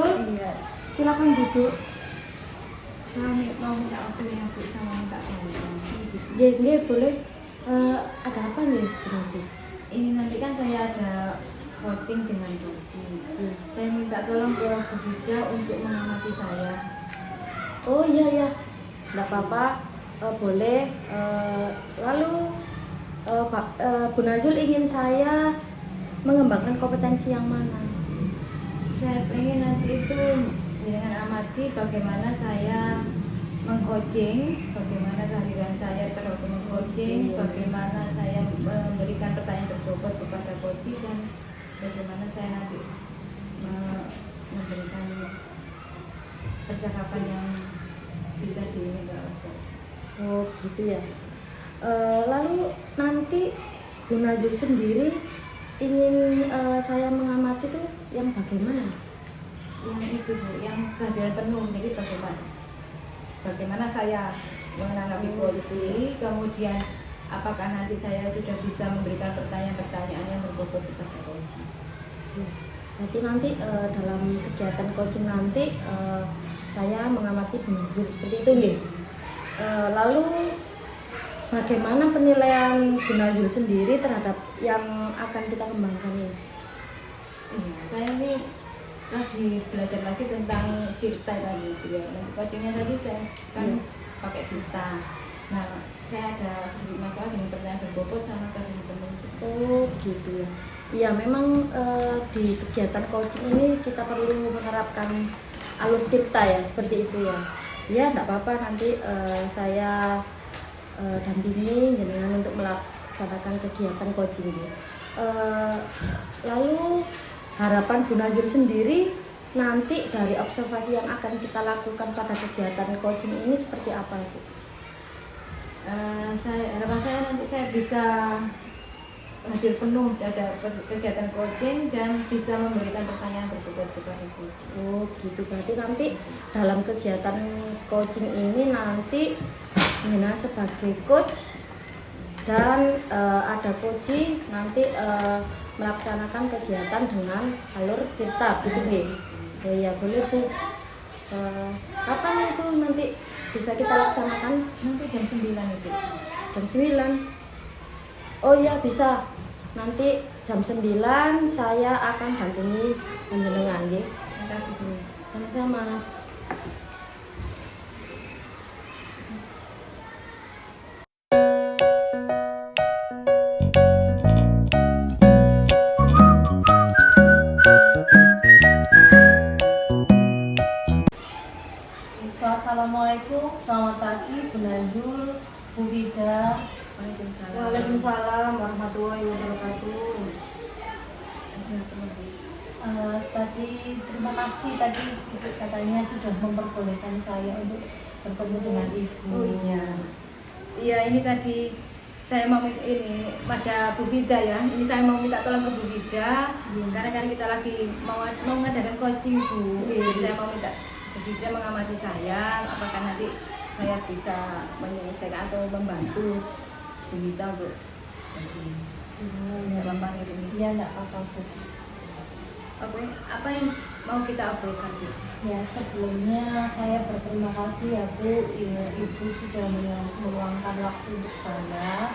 Najul. Iya. Silakan duduk. Saya mau minta waktu ya Bu, sama minta tolong. Nggih, boleh. Ada apa nih, Bu Najul? Ini nanti kan saya ada coaching dengan coaching. Saya minta tolong ke Bu Bida untuk mengamati saya. Oh iya, nggak apa-apa, boleh. Lalu Bu Najul ingin saya mengembangkan kompetensi yang mana? Saya pengen nanti itu dengan amati bagaimana saya mengcoaching, bagaimana kehadiran saya pada waktu mengcoaching, bagaimana saya memberikan pertanyaan berbobot kepada coaching, dan bagaimana saya nanti memberikan percakapan yang bisa diinginkan oleh coach. Oh gitu ya. Lalu nanti Bu Najul sendiri ingin saya mengamati tuh yang bagaimana? Yang itu Bu, yang kehadiran penuh. Jadi bagaimana saya menanggapi coaching, kemudian apakah nanti saya sudah bisa memberikan pertanyaan-pertanyaan yang berbobot kepada coaching. Berarti nanti dalam kegiatan coaching nanti saya mengamati Bu Najul seperti itu nggih. Lalu bagaimana penilaian Bu Najul sendiri terhadap yang akan kita kembangkan ini? Saya ini lagi belajar lagi tentang Tirta tadi ya. Nanti coachingnya tadi saya kan pakai Tirta. Nah, saya ada sedikit masalah dengan pertanyaan berbobot sama teman-teman. Oh gitu ya. Iya memang di kegiatan coaching ini kita perlu menerapkan alur Tirta ya, seperti itu ya. Ya enggak apa-apa, nanti saya dampingi dengan untuk melaksanakan kegiatan coaching ini. Lalu harapan Bu Najul sendiri nanti dari observasi yang akan kita lakukan pada kegiatan coaching ini seperti apa Bu? Harapan saya nanti saya bisa hadir penuh ada kegiatan coaching dan bisa memberikan pertanyaan berbobot kepada coach. Oh gitu, berarti nanti dalam kegiatan coaching ini nanti Nina sebagai coach dan ada coaching nanti melaksanakan kegiatan dengan alur Tirta, begitu nggih? Oh iya boleh Bu. Kapan itu nanti bisa kita laksanakan? Nanti jam 9 itu. Jam 9. Oh iya bisa. Nanti jam 9 saya akan dampingi panjenengan nggih. Terima kasih Bu. Sama-sama. Assalamualaikum, selamat pagi Bu Najul, Bu Bida. Waalaikumsalam warahmatullahi wabarakatuh. Tadi terima kasih tadi Ibu katanya sudah memperbolehkan saya untuk bertemu dengan Ibu. Oh iya. Iya, ini tadi saya mau ini pada Bu Bida ya. Ini saya mau minta tolong ke Bu Bida karena kan kita lagi mau mengadakan coaching Bu. Jadi saya mau minta Bu Bida mengamati saya, apakah nanti saya bisa menyelesaikan atau membantu Bu Bida untuk coaching. Ya, Bapak ini. Ya enggak apa-apa Bu. Apa yang mau kita obrolkan Bu? Ya sebelumnya saya berterima kasih ya Bu, Ibu sudah meluangkan waktu untuk saya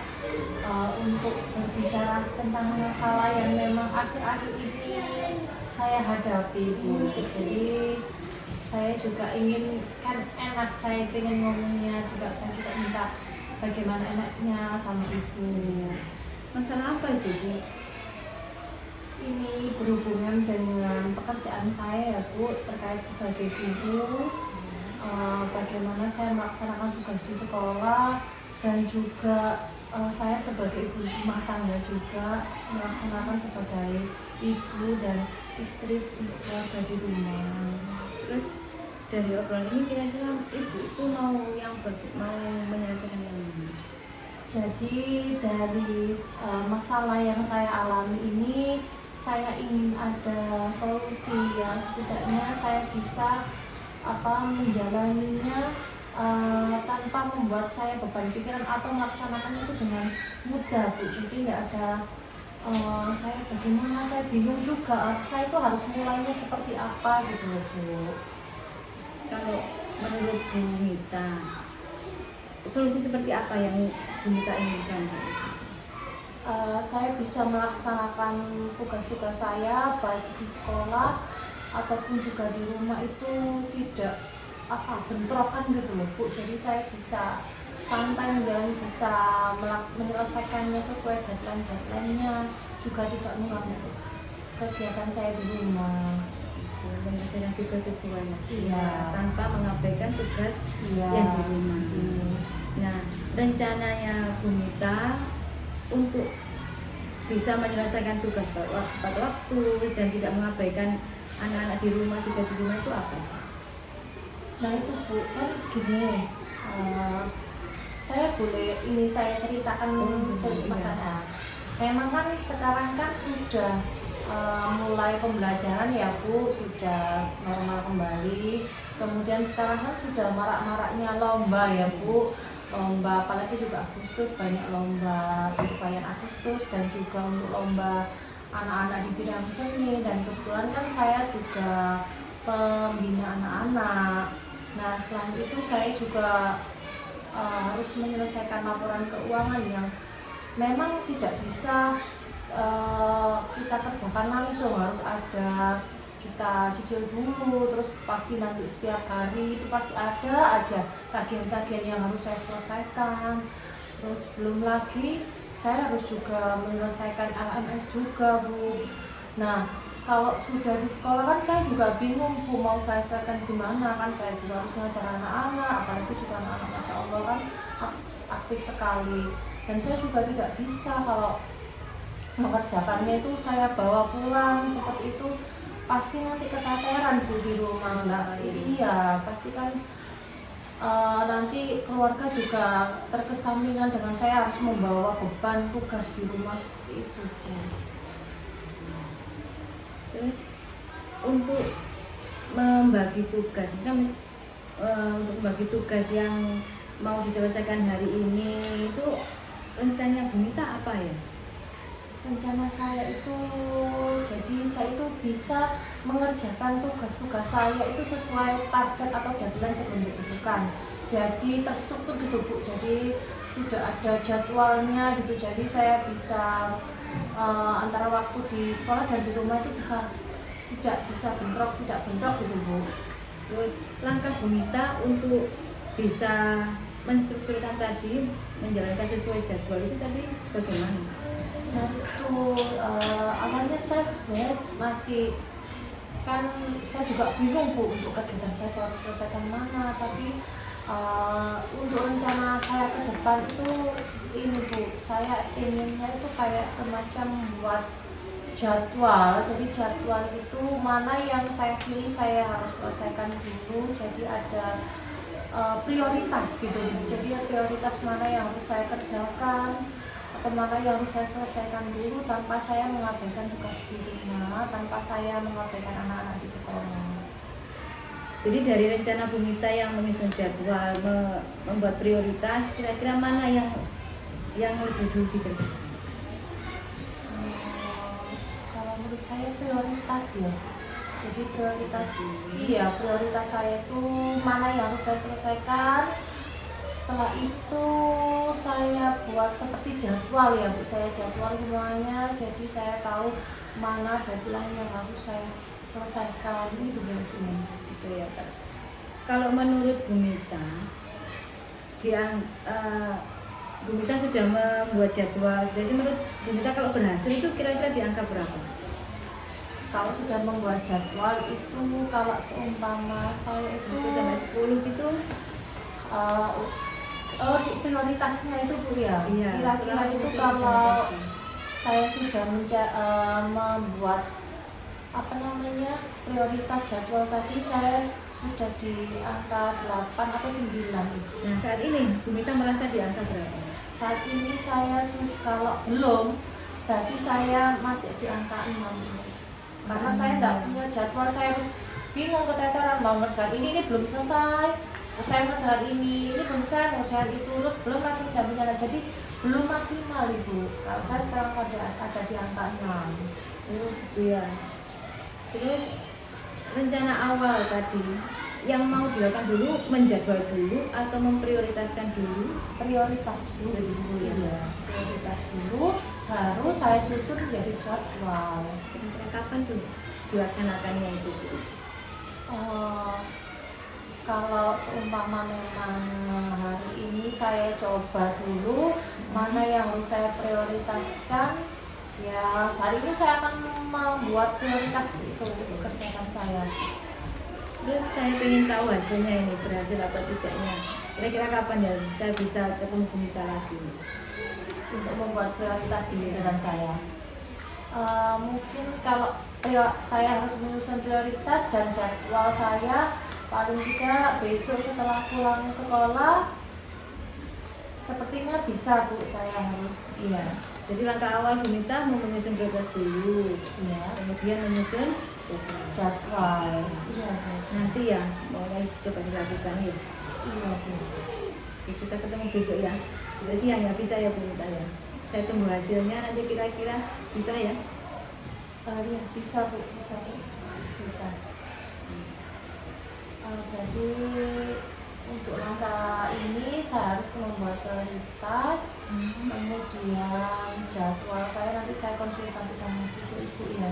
untuk berbicara tentang masalah yang memang akhir-akhir ini saya hadapi Bu. Jadi saya juga ingin, kan enak saya ingin ngomongnya juga, saya juga minta bagaimana enaknya sama Ibu. Masalah apa itu Bu? Ini berhubungan dengan pekerjaan saya ya Bu, terkait sebagai guru, bagaimana saya melaksanakan tugas di sekolah, dan juga saya sebagai ibu rumah tangga juga melaksanakan sebagai ibu dan istri untuk keluarga di rumah. Terus dari obrolan ini kira-kira Ibu itu mau menyelesaikan yang mana? Jadi dari masalah yang saya alami ini, saya ingin ada solusi yang setidaknya saya bisa menjalaninya tanpa membuat saya beban pikiran atau melaksanakan itu dengan mudah Bu. Jadi nggak ada Saya bagaimana, saya bingung juga, saya itu harus mulainya seperti apa gitu loh Bu. Kalau menurut Bu Mita, solusi seperti apa yang Bu Mita inginkan? Saya bisa melaksanakan tugas-tugas saya baik di sekolah ataupun juga di rumah itu tidak bentrokan gitu loh Bu. Jadi saya bisa santai dan bisa menyelesaikannya sesuai deadline-nya, juga tidak mengganggu kegiatan saya di rumah. Menyelesaikan tugas sesuai waktu, Iya. tanpa mengabaikan tugas Iya. yang di rumah. Iya. Nah, rencananya Bu Mita untuk bisa menyelesaikan tugas tepat waktu dan tidak mengabaikan anak-anak di rumah, tugas di rumah itu apa? Nah itu Bu, kan gini, saya boleh ini saya ceritakan cerita iya. saya. Memang kan sekarang kan sudah mulai pembelajaran ya Bu, sudah normal kembali. Kemudian sekarang kan sudah marak-maraknya lomba ya Bu, lomba apalagi juga Agustus, banyak lomba perayaan Agustus dan juga untuk lomba anak-anak di bidang seni, dan kebetulan kan saya juga pembina anak-anak. Nah selain itu saya juga harus menyelesaikan laporan keuangan yang memang tidak bisa kita kerjakan langsung, harus ada kita cicil dulu, terus pasti nanti setiap hari itu pasti ada aja tagihan-tagihan yang harus saya selesaikan. Terus belum lagi saya harus juga menyelesaikan LMS juga Bu. Nah kalau sudah di sekolah kan saya juga bingung Bu, mau saya selesaikan gimana, kan saya juga harus ngajar anak-anak, apalagi juga anak-anak Masya Allah kan aktif sekali, dan saya juga tidak bisa kalau mengerjakannya itu saya bawa pulang seperti itu, pasti nanti keteteran Bu di rumah. Nah, iya pasti kan nanti keluarga juga terkesampingkan dengan saya harus membawa beban tugas di rumah seperti itu Bu. Terus untuk membagi tugas, kan untuk membagi tugas yang mau diselesaikan hari ini itu rencananya Bu Mita apa ya? Rencana saya itu, jadi saya itu bisa mengerjakan tugas-tugas saya itu sesuai target atau deadline sebelum ditentukan. Jadi terstruktur gitu Bu, jadi sudah ada jadwalnya gitu, jadi saya bisa antara waktu di sekolah dan di rumah itu tidak bentrok gitu Bu. Terus langkah Bu Mita untuk bisa menstrukturkan tadi, menjalankan sesuai jadwal itu tadi bagaimana? Nah itu awalnya saya sebenarnya masih, kan saya juga bingung Bu untuk kegiatan saya harus selesaikan mana, tapi untuk rencana saya ke depan itu ini Bu, saya inginnya itu kayak semacam buat jadwal. Jadi jadwal itu mana yang saya pilih saya harus selesaikan dulu, jadi ada prioritas gitu. Jadi prioritas mana yang harus saya kerjakan atau mana yang harus saya selesaikan dulu tanpa saya mengabaikan tugas di rumah, tanpa saya mengabaikan anak-anak di sekolah. Jadi dari rencana Bu Mita yang menyusun jadwal, membuat prioritas, kira-kira mana yang lebih dulu dikerjakan? Kalau menurut saya prioritas ya. Jadi prioritas, iya prioritas saya itu mana yang harus saya selesaikan. Setelah itu saya buat seperti jadwal ya Bu, saya jadwal semuanya, jadi saya tahu mana deadline yang harus saya selesaikan itu berarti Gitu ya Kak. Kalau menurut Bu Mita, Bu Mita sudah membuat jadwal, jadi menurut Bu Mita kalau berhasil itu kira-kira di angka berapa? Kalau sudah membuat jadwal itu, kalau seumpama saya itu 1 sampai 10 gitu? Di prioritasnya itu Bu ya. Iya, Kira-kira setelah itu fungsi kalau jadwal. saya sudah membuat prioritas jadwal tadi, saya sudah di angka 8 atau 9 itu. Nah saat ini Bu Mita merasa di angka berapa? Saat ini saya kalau belum, berarti saya masih di angka 6 itu. Karena saya tidak punya jadwal, saya harus bingung keteteran, mau ngerjakan ini belum selesai, saya ngerjakan ini belum selesai, ngerjakan itu, terus belum lagi tidak punya, jadi belum maksimal Ibu. Kalau saya sekarang ada di angka 6. Gitu ya. Terus rencana awal tadi yang mau dilakukan dulu menjadwal dulu atau memprioritaskan dulu? Prioritas dulu Ibu ya. Iya. Prioritas dulu, baru saya susun jadi jadwal. Kira-kira kapan tuh dilaksanakannya itu? Kalau seumpama memang hari ini saya coba dulu mana yang harus saya prioritaskan, ya hari ini saya akan membuat prioritas itu untuk kegiatan saya. Terus saya ingin tahu hasilnya ini berhasil apa tidaknya. Kira-kira kapan ya saya bisa ketemu Bumita lagi Untuk membuat prioritas di kegiatan saya. Mungkin kalau saya harus menyusun prioritas dan jadwal saya paling tidak besok setelah pulang sekolah sepertinya bisa Bu, saya harus. Iya. Jadi langkah awal Bumita mau menyusun prioritas dulu, Ya, kemudian menyusun jadwal. Iya Bu. nanti ya mulai coba dilakukan ya. Iya Bu. Oke, kita ketemu besok ya. Besok siang ya bisa ya Bumita ya. Saya tunggu hasilnya nanti kira-kira bisa ya. Iya bisa Bu, bisa Bu, bisa. Jadi untuk langkah ini saya harus membuat prioritas, kemudian jadwal saya nanti saya konsultasikan ibu-ibu ya.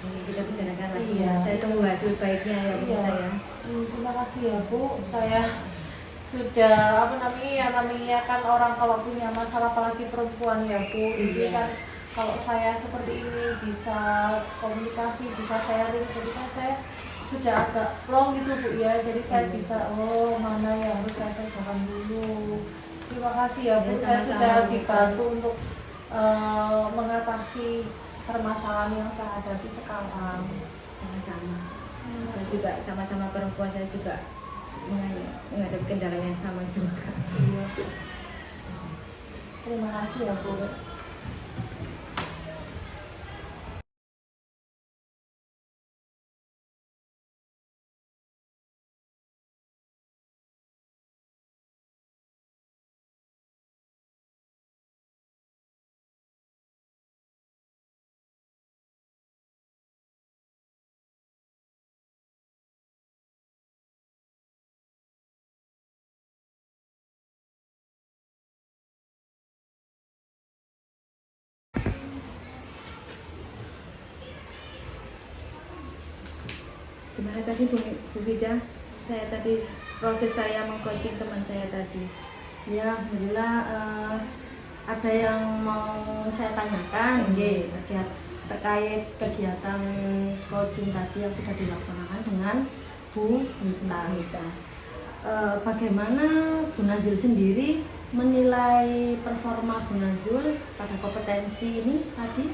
Ini kita bicarakan lagi. Iya. Saya tunggu hasil baiknya ya Bumita ya. Terima kasih ya Bu, saya sudah namanya kan orang kalau punya masalah apalagi perempuan ya Bu, jadi Iya. kan kalau saya seperti ini bisa komunikasi, bisa sharing, jadi kan saya sudah agak plong gitu Bu ya, jadi saya bisa mana yang harus saya kerjakan dulu. Terima kasih ya Bu, Ya, saya sama-sama, sudah Bu. dibantu untuk mengatasi permasalahan yang saya hadapi sekarang. Sama-sama. Dan juga sama-sama perempuan saya juga menghadapi kendala yang sama juga. Iya. Terima kasih ya Bu. Gimana tadi Bu Vida? Saya tadi proses saya mengcoaching teman saya tadi. Ya, alhamdulillah ada yang mau saya tanyakan terkait kegiatan coaching tadi yang sudah dilaksanakan dengan Bu Mita. Bagaimana Bu Nazul sendiri menilai performa Bu Nazul pada kompetensi ini tadi?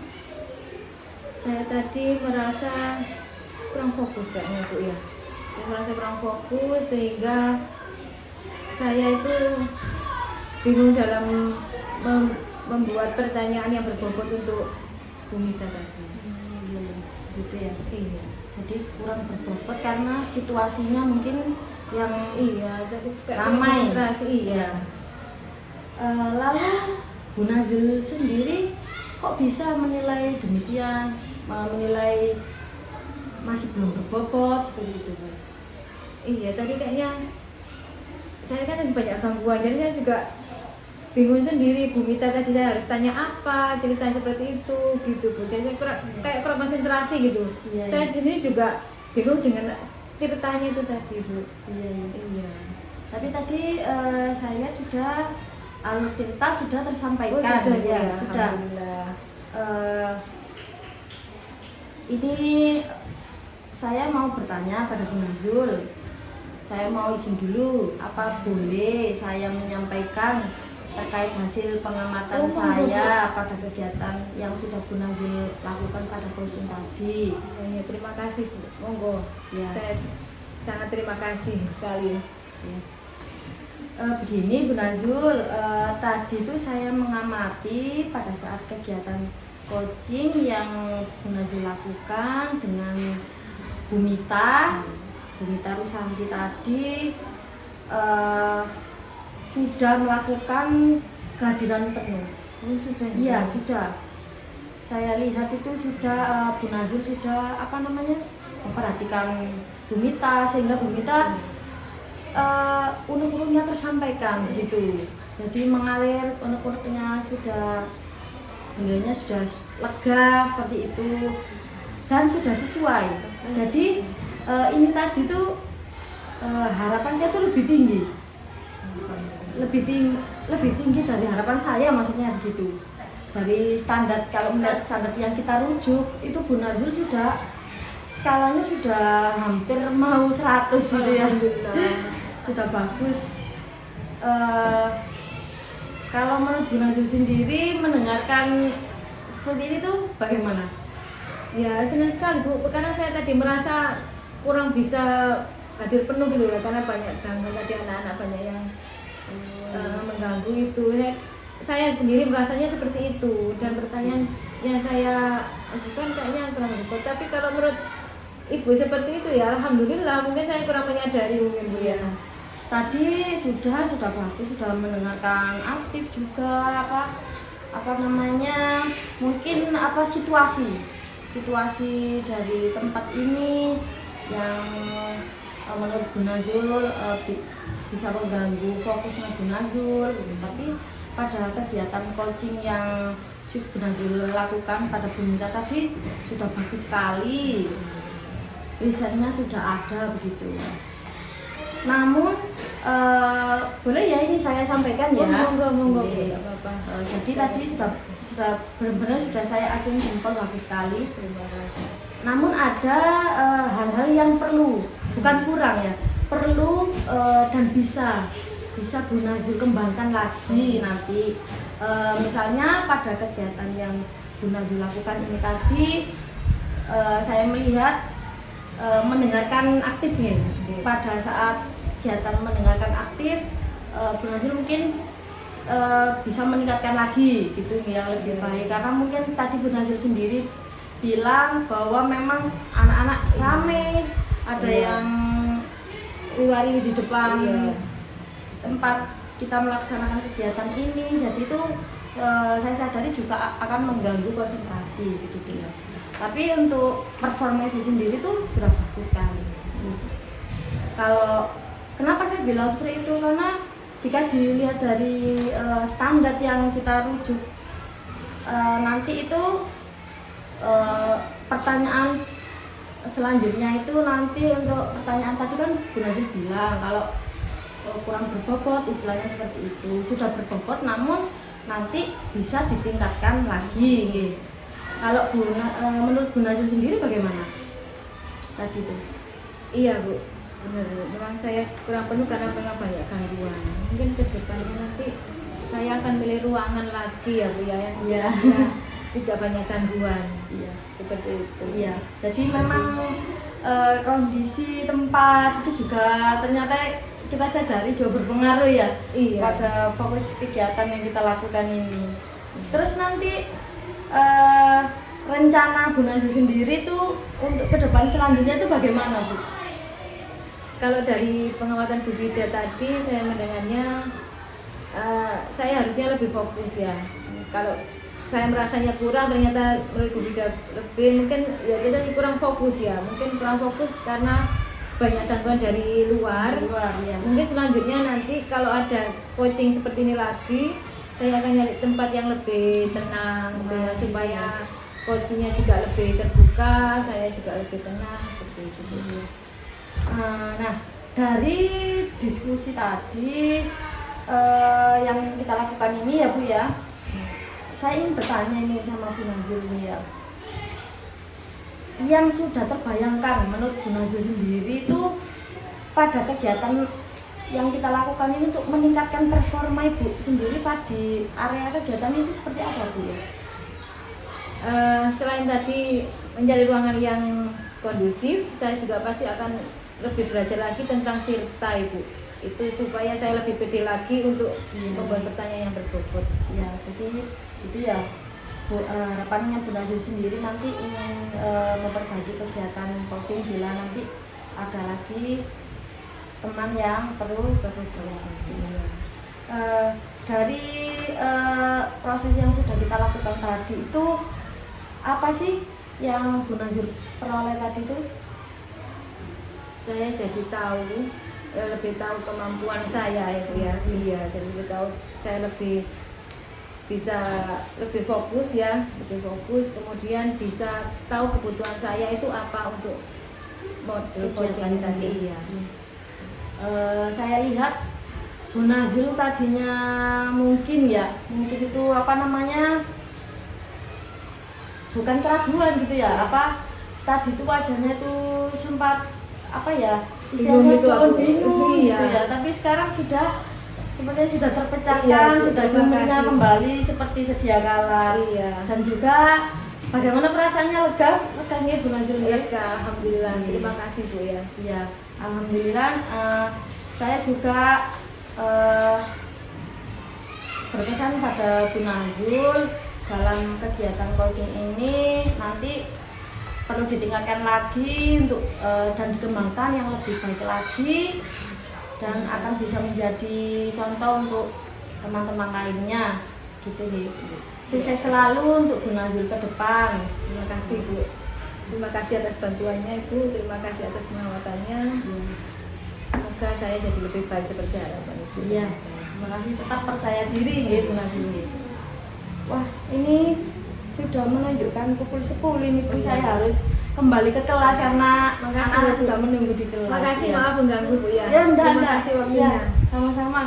Saya tadi merasa kurang fokus kayaknya Bu ya. Saya merasa kurang fokus sehingga saya itu bingung dalam membuat pertanyaan yang berbobot untuk Bu Mita tadi. Gitu ya. Iya. Jadi kurang berbobot karena situasinya mungkin yang Iya, jadi kayak ramai. konsentrasi, iya. Lalu Bu Nazul sendiri kok bisa menilai demikian, menilai masih belum berbobot seperti itu Bu? Iya, tadi kayaknya saya kan banyak gangguan, jadi saya juga bingung sendiri. Bu Mita tadi saya harus tanya apa, cerita seperti itu gitu Bu. Jadi saya kurang konsentrasi gitu. Iya, Saya iya. sendiri juga bingung dengan ceritanya itu tadi Bu. Iya, iya. Iya. Tapi tadi saya lihat sudah alur cerita sudah tersampaikan. Oh, sudah, ya, ya, sudah. Alhamdulillah. Ini saya mau bertanya pada Bu Nazul. Saya mau izin dulu, apa boleh saya menyampaikan terkait hasil pengamatan saya pada kegiatan yang sudah Bu Nazul lakukan pada coaching tadi? Ya, terima kasih Bu. Monggo. Ya. Saya sangat terima kasih sekali. Ya. Begini Bu Nazul, tadi itu saya mengamati pada saat kegiatan coaching yang Bu Nazul lakukan dengan Bu Mita Rusanti tadi sudah melakukan kehadiran penuh. Oh, sudah. Iya sudah. Saya lihat itu sudah Bu Nazul sudah memperhatikan Bu Mita sehingga Bu Mita unek-uneknya tersampaikan gitu. Jadi mengalir unek-uneknya sudah, beliaunya sudah lega seperti itu dan sudah sesuai. Jadi ini tadi tuh harapan saya tuh lebih tinggi. Lebih tinggi dari harapan saya, maksudnya begitu. Dari standar, kalau melihat standar yang kita rujuk itu Bu Nazul sudah skalanya sudah hampir mau 100 gitu ya. Sudah bagus. Kalau menurut Bu Nazul sendiri mendengarkan seperti ini tuh bagaimana? Ya senang sekali Bu, karena saya tadi merasa kurang bisa hadir penuh gitu ya, karena banyak gangguan tadi, anak-anak banyak yang mengganggu itu. Saya sendiri merasanya seperti itu, dan pertanyaan yang saya ajukan kayaknya kurang betul. Tapi kalau menurut Ibu seperti itu ya alhamdulillah, mungkin saya kurang menyadari mungkin Bu ya. Tadi sudah bagus, sudah mendengarkan aktif juga mungkin situasi dari tempat ini yang menurut Bu Nazul bisa mengganggu fokusnya Bu Nazul, tapi pada kegiatan coaching yang Bu Nazul lakukan pada Bu Mita tadi sudah bagus sekali, risetnya sudah ada begitu. Namun boleh ya ini saya sampaikan ya. Monggo. Tidak apa-apa. Jadi tadi sudah benar-benar sudah saya acung jempol bagus sekali. Terima kasih. Namun ada hal-hal yang perlu, bukan kurang ya, perlu dan bisa Bu Nazul kembangkan lagi nanti. Misalnya pada kegiatan yang Bu Nazul lakukan ini tadi, saya melihat mendengarkan aktif nih. Pada saat kegiatan mendengarkan aktif, Bu Nazul mungkin bisa meningkatkan lagi gitu ya, lebih baik, karena mungkin tadi Bu Nazul sendiri bilang bahwa memang anak-anak rame, ada yang luar di depan tempat kita melaksanakan kegiatan ini, jadi itu saya sadari juga akan mengganggu konsentrasi gitu ya. Tapi untuk performa Ibu sendiri tuh sudah bagus sekali. Kalau kenapa saya bilang seperti itu, karena jika dilihat dari standar yang kita rujuk, nanti itu pertanyaan selanjutnya itu nanti untuk pertanyaan tadi kan Bu Nazul bilang kalau kurang berbobot, istilahnya seperti itu. Sudah berbobot namun nanti bisa ditingkatkan lagi. Kalau menurut Bu Nazul sendiri bagaimana tadi itu? Iya Bu, benar. Memang saya kurang penuh karena memang banyak gangguan. Mungkin ke depannya nanti saya akan pilih ruangan lagi ya Bu ya, yang tidak banyak gangguan. Iya, seperti itu. Iya, jadi memang kondisi tempat itu juga ternyata kita sadari jauh berpengaruh ya pada fokus kegiatan yang kita lakukan ini. Terus nanti rencana Bu Nazul sendiri tuh untuk ke depan selanjutnya itu bagaimana Bu? Kalau dari pengamatan Bu Vida tadi saya mendengarnya saya harusnya lebih fokus ya. Kalau saya merasanya kurang, ternyata menurut Bu Vida lebih, mungkin ya kita kurang fokus ya. Mungkin kurang fokus karena banyak gangguan dari luar ya. Mungkin selanjutnya nanti kalau ada coaching seperti ini lagi, saya akan nyari tempat yang lebih tenang ya, supaya coachingnya juga lebih terbuka, saya juga lebih tenang seperti itu. Nah, dari diskusi tadi yang kita lakukan ini ya Bu ya, saya ingin bertanya ini sama Bu Nazul ini ya, yang sudah terbayangkan menurut Bu Nazul sendiri itu pada kegiatan yang kita lakukan ini untuk meningkatkan performa Ibu sendiri pada area kegiatan itu seperti apa Bu ya? Selain tadi mencari ruangan yang kondusif, saya juga pasti akan lebih belajar lagi tentang Tirta Ibu. Itu supaya saya lebih pede lagi untuk membuat pertanyaan yang berbobot. Ya, jadi itu ya harapannya Bu Nazul sendiri nanti ingin memperbaiki kegiatan coaching bila nanti ada lagi teman yang perlu berkolaborasi. Dari proses yang sudah kita lakukan tadi itu apa sih yang Bu Nazil peroleh tadi itu? Saya jadi tahu lebih tahu kemampuan saya itu ya. Iya, saya lebih tahu, saya lebih bisa lebih fokus ya, lebih fokus, kemudian bisa tahu kebutuhan saya itu apa untuk model coaching tadi ya. Saya lihat Bu Nazil tadinya mungkin itu apa namanya, bukan keraguan gitu ya, apa tadi itu wajahnya itu sempat apa ya, istilahnya bingung gitu ya, tapi sekarang sepertinya sudah terpecahkan, sudah sumringah kembali seperti sedia kala. Dan juga bagaimana perasaannya, leganya Bu Nazil? Lega, alhamdulillah. Terima kasih Bu ya. Iya, alhamdulillah. Saya juga berkesan pada Bu Nazil dalam kegiatan coaching ini. Nanti perlu ditingkatkan lagi untuk dan dikembangkan yang lebih baik lagi, dan akan bisa menjadi contoh untuk teman-teman lainnya gitu. Sukses selalu untuk Bu Nazil ke depan. Terima kasih Bu. Terima kasih atas bantuannya Ibu, terima kasih atas pengawatannya. Semoga saya jadi lebih baik seperti harapan Ibu. Iya, terima kasih, tetap percaya diri ya Bu Nazil. Wah, ini sudah menunjukkan pukul 10 ini Bu, saya harus kembali ke kelas karena anak-anak sudah menunggu di kelas. Makasih, ya. maaf mengganggu Bu ya. Ya, Terima kasih waktunya. Sama-sama.